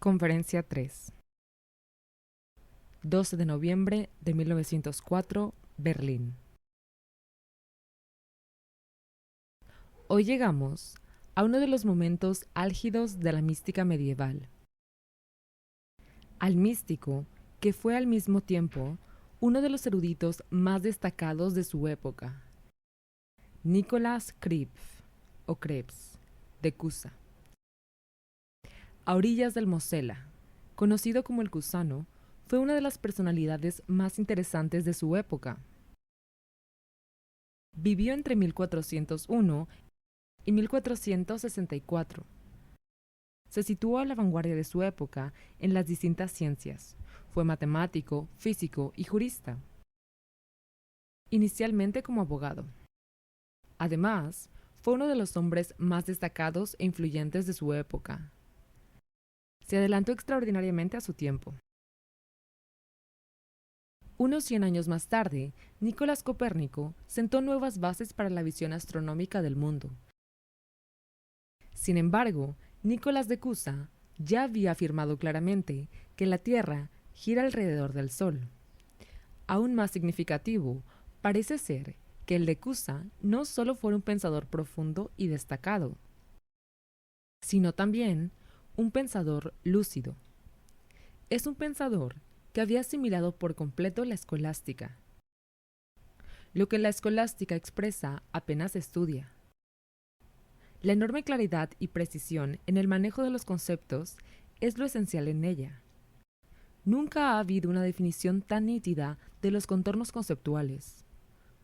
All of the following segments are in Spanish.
Conferencia 3. 12 de noviembre de 1904, Berlín. Hoy llegamos a uno de los momentos álgidos de la mística medieval. Al místico que fue al mismo tiempo uno de los eruditos más destacados de su época, Nicolás Kripf, o Krebs, de Cusa. A orillas del Mosela, conocido como el Cusano, fue una de las personalidades más interesantes de su época. Vivió entre 1401 y 1464. Se situó a la vanguardia de su época en las distintas ciencias. Fue matemático, físico y jurista. Inicialmente como abogado. Además, fue uno de los hombres más destacados e influyentes de su época. Se adelantó extraordinariamente a su tiempo. Unos 100 años más tarde, Nicolás Copérnico sentó nuevas bases para la visión astronómica del mundo. Sin embargo, Nicolás de Cusa ya había afirmado claramente que la Tierra gira alrededor del Sol. Aún más significativo, parece ser que el de Cusa no solo fue un pensador profundo y destacado, sino también un pensador lúcido. Es un pensador que había asimilado por completo la escolástica. Lo que la escolástica expresa apenas se estudia. La enorme claridad y precisión en el manejo de los conceptos es lo esencial en ella. Nunca ha habido una definición tan nítida de los contornos conceptuales.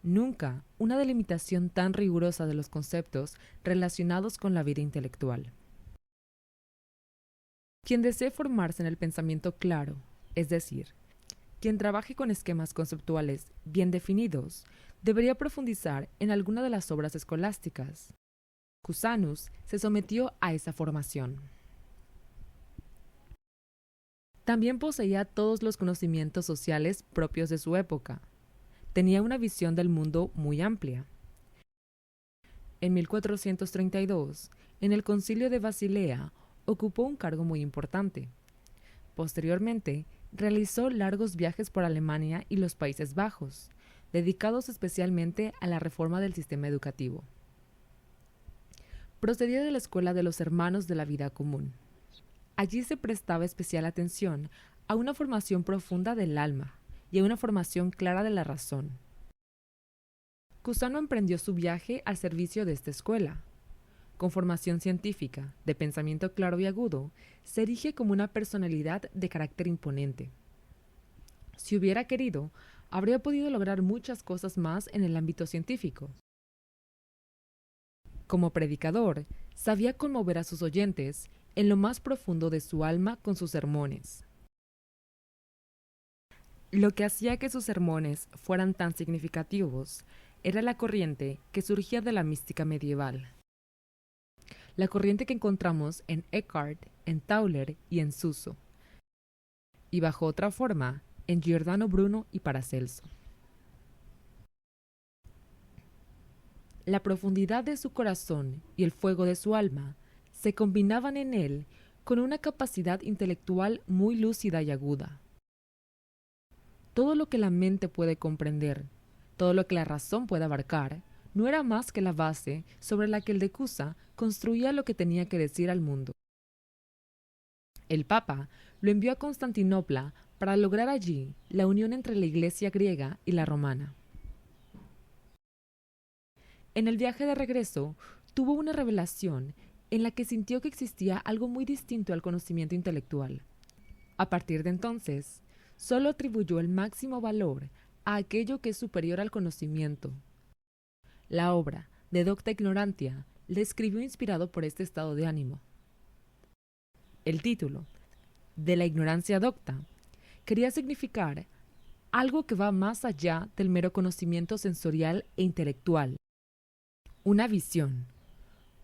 Nunca una delimitación tan rigurosa de los conceptos relacionados con la vida intelectual. Quien desee formarse en el pensamiento claro, es decir, quien trabaje con esquemas conceptuales bien definidos, debería profundizar en alguna de las obras escolásticas. Cusanus se sometió a esa formación. También poseía todos los conocimientos sociales propios de su época. Tenía una visión del mundo muy amplia. En 1432, en el Concilio de Basilea, ocupó un cargo muy importante. Posteriormente, realizó largos viajes por Alemania y los Países Bajos, dedicados especialmente a la reforma del sistema educativo. Procedía de la Escuela de los Hermanos de la Vida Común. Allí se prestaba especial atención a una formación profunda del alma y a una formación clara de la razón. Cusano emprendió su viaje al servicio de esta escuela. Con formación científica, de pensamiento claro y agudo, se erige como una personalidad de carácter imponente. Si hubiera querido, habría podido lograr muchas cosas más en el ámbito científico. Como predicador, sabía conmover a sus oyentes en lo más profundo de su alma con sus sermones. Lo que hacía que sus sermones fueran tan significativos era la corriente que surgía de la mística medieval. La corriente que encontramos en Eckhart, en Tauler y en Suso, y bajo otra forma en Giordano Bruno y Paracelso. La profundidad de su corazón y el fuego de su alma se combinaban en él con una capacidad intelectual muy lúcida y aguda. Todo lo que la mente puede comprender, todo lo que la razón puede abarcar, no era más que la base sobre la que el de Cusa construía lo que tenía que decir al mundo. El Papa lo envió a Constantinopla para lograr allí la unión entre la Iglesia griega y la romana. En el viaje de regreso, tuvo una revelación en la que sintió que existía algo muy distinto al conocimiento intelectual. A partir de entonces, solo atribuyó el máximo valor a aquello que es superior al conocimiento. La obra de Docta Ignorantia le escribió inspirado por este estado de ánimo. El título, de la ignorancia docta, quería significar algo que va más allá del mero conocimiento sensorial e intelectual. Una visión,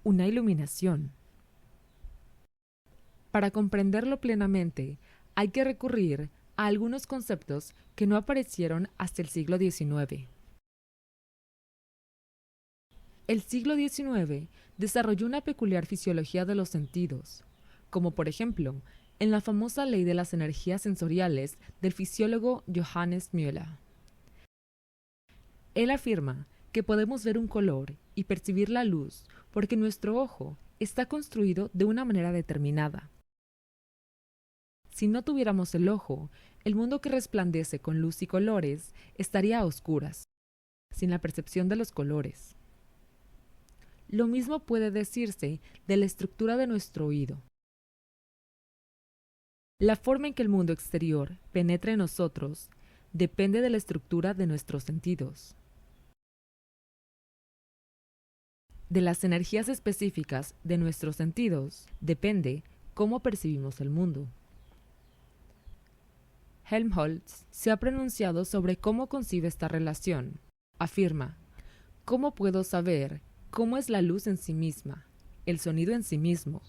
una iluminación. Para comprenderlo plenamente, hay que recurrir a algunos conceptos que no aparecieron hasta el siglo XIX. El siglo XIX desarrolló una peculiar fisiología de los sentidos, como por ejemplo en la famosa ley de las energías sensoriales del fisiólogo Johannes Müller. Él afirma que podemos ver un color y percibir la luz porque nuestro ojo está construido de una manera determinada. Si no tuviéramos el ojo, el mundo que resplandece con luz y colores estaría a oscuras, sin la percepción de los colores. Lo mismo puede decirse de la estructura de nuestro oído. La forma en que el mundo exterior penetra en nosotros depende de la estructura de nuestros sentidos. De las energías específicas de nuestros sentidos depende cómo percibimos el mundo. Helmholtz se ha pronunciado sobre cómo concibe esta relación. Afirma: ¿cómo puedo saber cómo es la luz en sí misma, el sonido en sí mismo?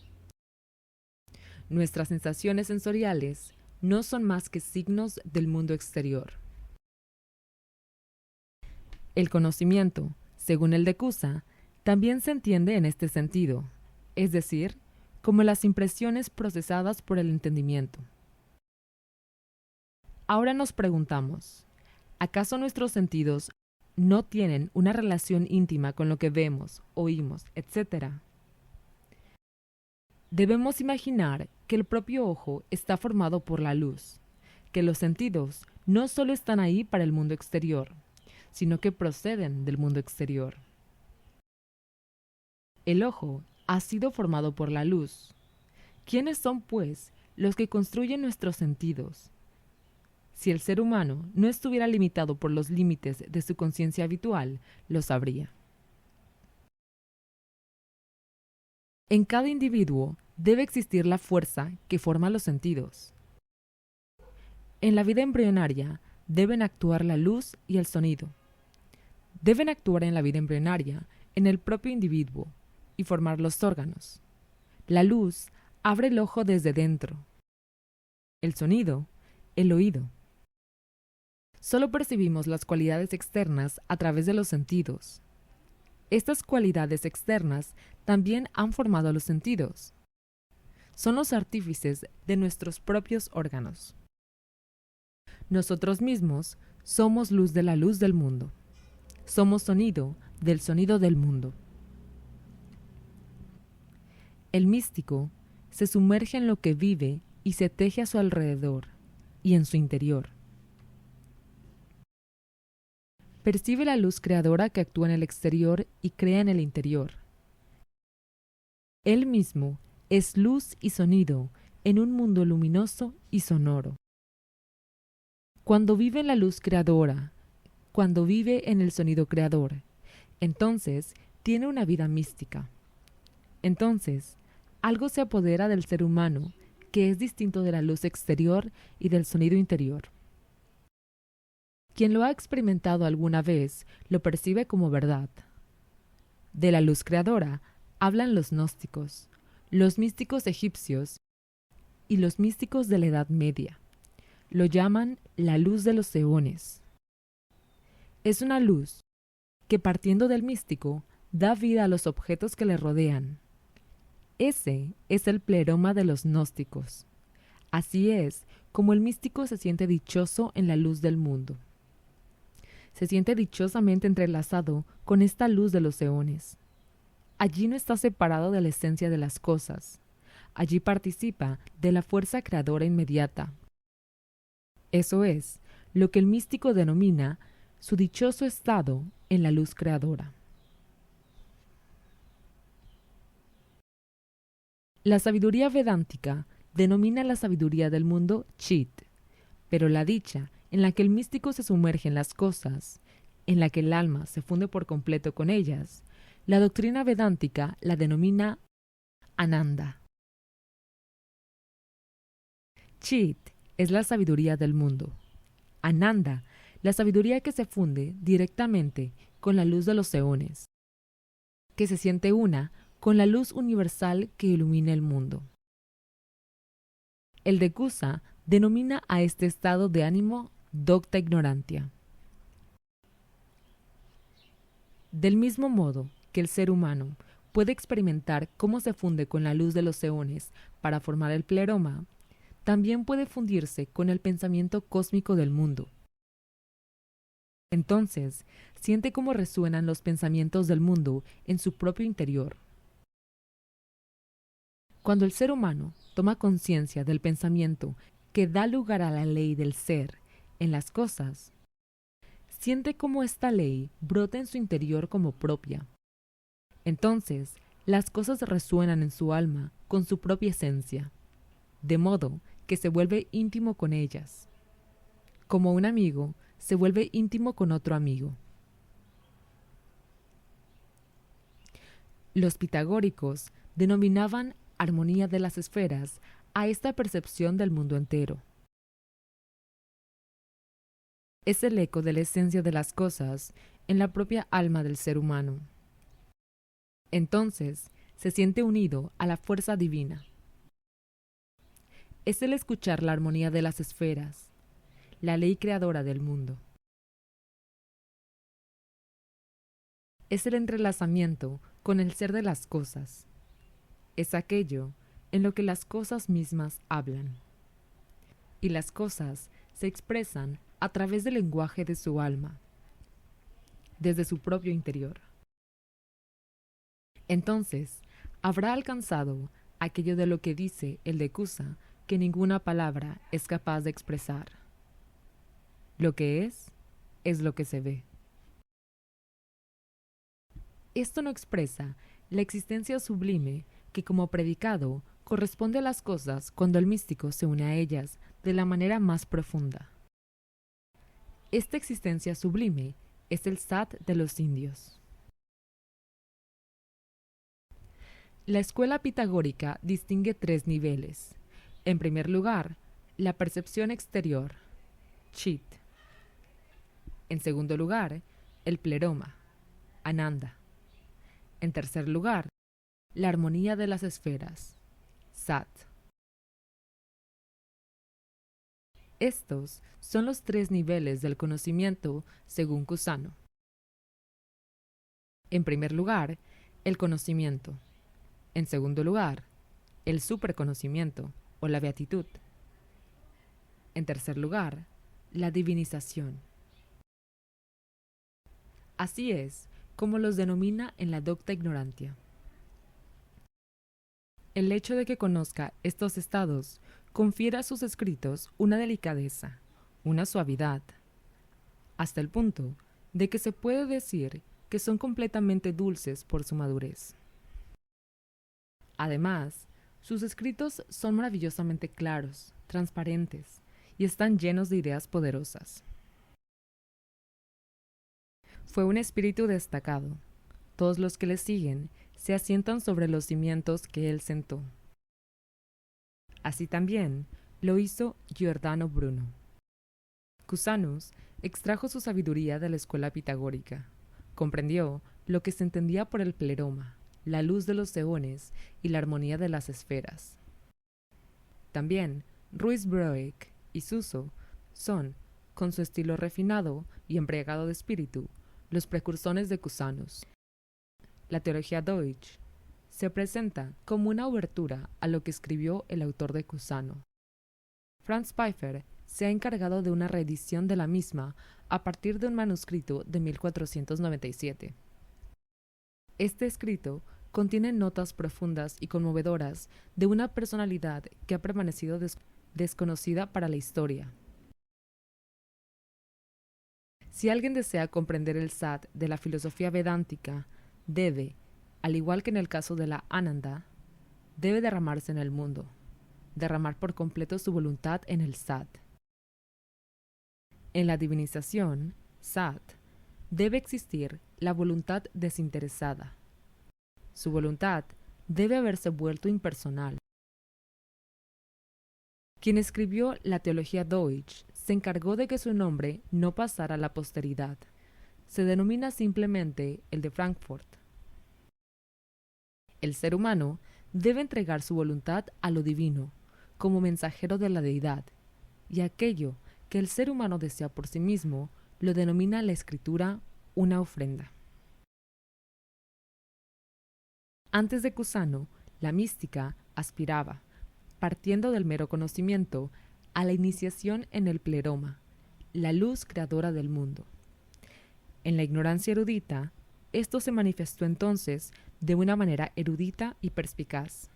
Nuestras sensaciones sensoriales no son más que signos del mundo exterior. El conocimiento, según el de Cusa, también se entiende en este sentido, es decir, como las impresiones procesadas por el entendimiento. Ahora nos preguntamos, ¿acaso nuestros sentidos no tienen una relación íntima con lo que vemos, oímos, etcétera? Debemos imaginar que el propio ojo está formado por la luz, que los sentidos no solo están ahí para el mundo exterior, sino que proceden del mundo exterior. El ojo ha sido formado por la luz. ¿Quiénes son, pues, los que construyen nuestros sentidos? Si el ser humano no estuviera limitado por los límites de su conciencia habitual, lo sabría. En cada individuo debe existir la fuerza que forma los sentidos. En la vida embrionaria deben actuar la luz y el sonido. Deben actuar en la vida embrionaria en el propio individuo y formar los órganos. La luz abre el ojo desde dentro. El sonido, el oído. Solo percibimos las cualidades externas a través de los sentidos. Estas cualidades externas también han formado los sentidos. Son los artífices de nuestros propios órganos. Nosotros mismos somos luz de la luz del mundo. Somos sonido del sonido del mundo. El místico se sumerge en lo que vive y se teje a su alrededor y en su interior. Percibe la luz creadora que actúa en el exterior y crea en el interior. Él mismo es luz y sonido en un mundo luminoso y sonoro. Cuando vive en la luz creadora, cuando vive en el sonido creador, entonces tiene una vida mística. Entonces, algo se apodera del ser humano que es distinto de la luz exterior y del sonido interior. Quien lo ha experimentado alguna vez lo percibe como verdad. De la luz creadora hablan los gnósticos, los místicos egipcios y los místicos de la Edad Media. Lo llaman la luz de los eones. Es una luz que, partiendo del místico, da vida a los objetos que le rodean. Ese es el pleroma de los gnósticos. Así es como el místico se siente dichoso en la luz del mundo. Se siente dichosamente entrelazado con esta luz de los eones. Allí no está separado de la esencia de las cosas. Allí participa de la fuerza creadora inmediata. Eso es lo que el místico denomina su dichoso estado en la luz creadora. La sabiduría vedántica denomina la sabiduría del mundo Chit, pero la dicha en la que el místico se sumerge en las cosas, en la que el alma se funde por completo con ellas, la doctrina vedántica la denomina Ananda. Chit es la sabiduría del mundo. Ananda, la sabiduría que se funde directamente con la luz de los eones, que se siente una con la luz universal que ilumina el mundo. El de Cusa denomina a este estado de ánimo docta ignorantia. Del mismo modo que el ser humano puede experimentar cómo se funde con la luz de los eones para formar el pleroma, también puede fundirse con el pensamiento cósmico del mundo. Entonces, siente cómo resuenan los pensamientos del mundo en su propio interior. Cuando el ser humano toma conciencia del pensamiento que da lugar a la ley del ser en las cosas, siente cómo esta ley brota en su interior como propia. Entonces, las cosas resuenan en su alma con su propia esencia, de modo que se vuelve íntimo con ellas. Como un amigo se vuelve íntimo con otro amigo. Los pitagóricos denominaban armonía de las esferas a esta percepción del mundo entero. Es el eco de la esencia de las cosas en la propia alma del ser humano. Entonces, se siente unido a la fuerza divina. Es el escuchar la armonía de las esferas, la ley creadora del mundo. Es el entrelazamiento con el ser de las cosas. Es aquello en lo que las cosas mismas hablan. Y las cosas se expresan a través del lenguaje de su alma, desde su propio interior. Entonces, habrá alcanzado aquello de lo que dice el de Cusa que ninguna palabra es capaz de expresar. Lo que es lo que se ve. Esto no expresa la existencia sublime que como predicado corresponde a las cosas cuando el místico se une a ellas de la manera más profunda. Esta existencia sublime es el Sat de los indios. La escuela pitagórica distingue tres niveles. En primer lugar, la percepción exterior, Chit. En segundo lugar, el pleroma, Ananda. En tercer lugar, la armonía de las esferas, Sat. Estos son los tres niveles del conocimiento según Kusano. En primer lugar, el conocimiento. En segundo lugar, el superconocimiento o la beatitud. En tercer lugar, la divinización. Así es como los denomina en la Docta Ignorantia. El hecho de que conozca estos estados confiere a sus escritos una delicadeza, una suavidad, hasta el punto de que se puede decir que son completamente dulces por su madurez. Además, sus escritos son maravillosamente claros, transparentes y están llenos de ideas poderosas. Fue un espíritu destacado. Todos los que le siguen se asientan sobre los cimientos que él sentó. Así también lo hizo Giordano Bruno. Cusanus extrajo su sabiduría de la escuela pitagórica. Comprendió lo que se entendía por el pleroma, la luz de los eones y la armonía de las esferas. También Ruysbroeck y Suso son, con su estilo refinado y embriagado de espíritu, los precursores de Cusanus. La teología Deutsch se presenta como una obertura a lo que escribió el autor de Cusano. Franz Pfeiffer se ha encargado de una reedición de la misma a partir de un manuscrito de 1497. Este escrito contiene notas profundas y conmovedoras de una personalidad que ha permanecido desconocida para la historia. Si alguien desea comprender el Sat de la filosofía vedántica, debe, al igual que en el caso de la Ananda, debe derramarse en el mundo, derramar por completo su voluntad en el Sat. En la divinización, Sat, debe existir la voluntad desinteresada. Su voluntad debe haberse vuelto impersonal. Quien escribió la teología Deutsch se encargó de que su nombre no pasara a la posteridad. Se denomina simplemente el de Frankfurt. El ser humano debe entregar su voluntad a lo divino, como mensajero de la deidad, y aquello que el ser humano desea por sí mismo lo denomina la escritura una ofrenda. Antes de Cusano, la mística aspiraba, partiendo del mero conocimiento a la iniciación en el pleroma, la luz creadora del mundo. En la ignorancia erudita, esto se manifestó entonces de una manera erudita y perspicaz.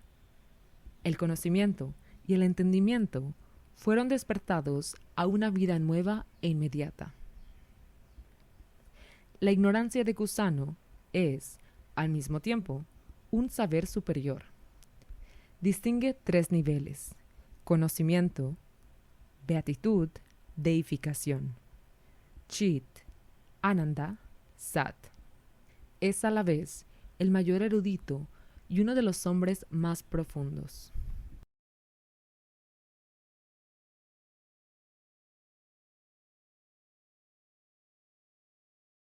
El conocimiento y el entendimiento fueron despertados a una vida nueva e inmediata. La ignorancia de Cusano es, al mismo tiempo, un saber superior. Distingue 3 niveles: conocimiento, beatitud, deificación, Chit, Ananda, Sat. Es a la vez el mayor erudito y uno de los hombres más profundos.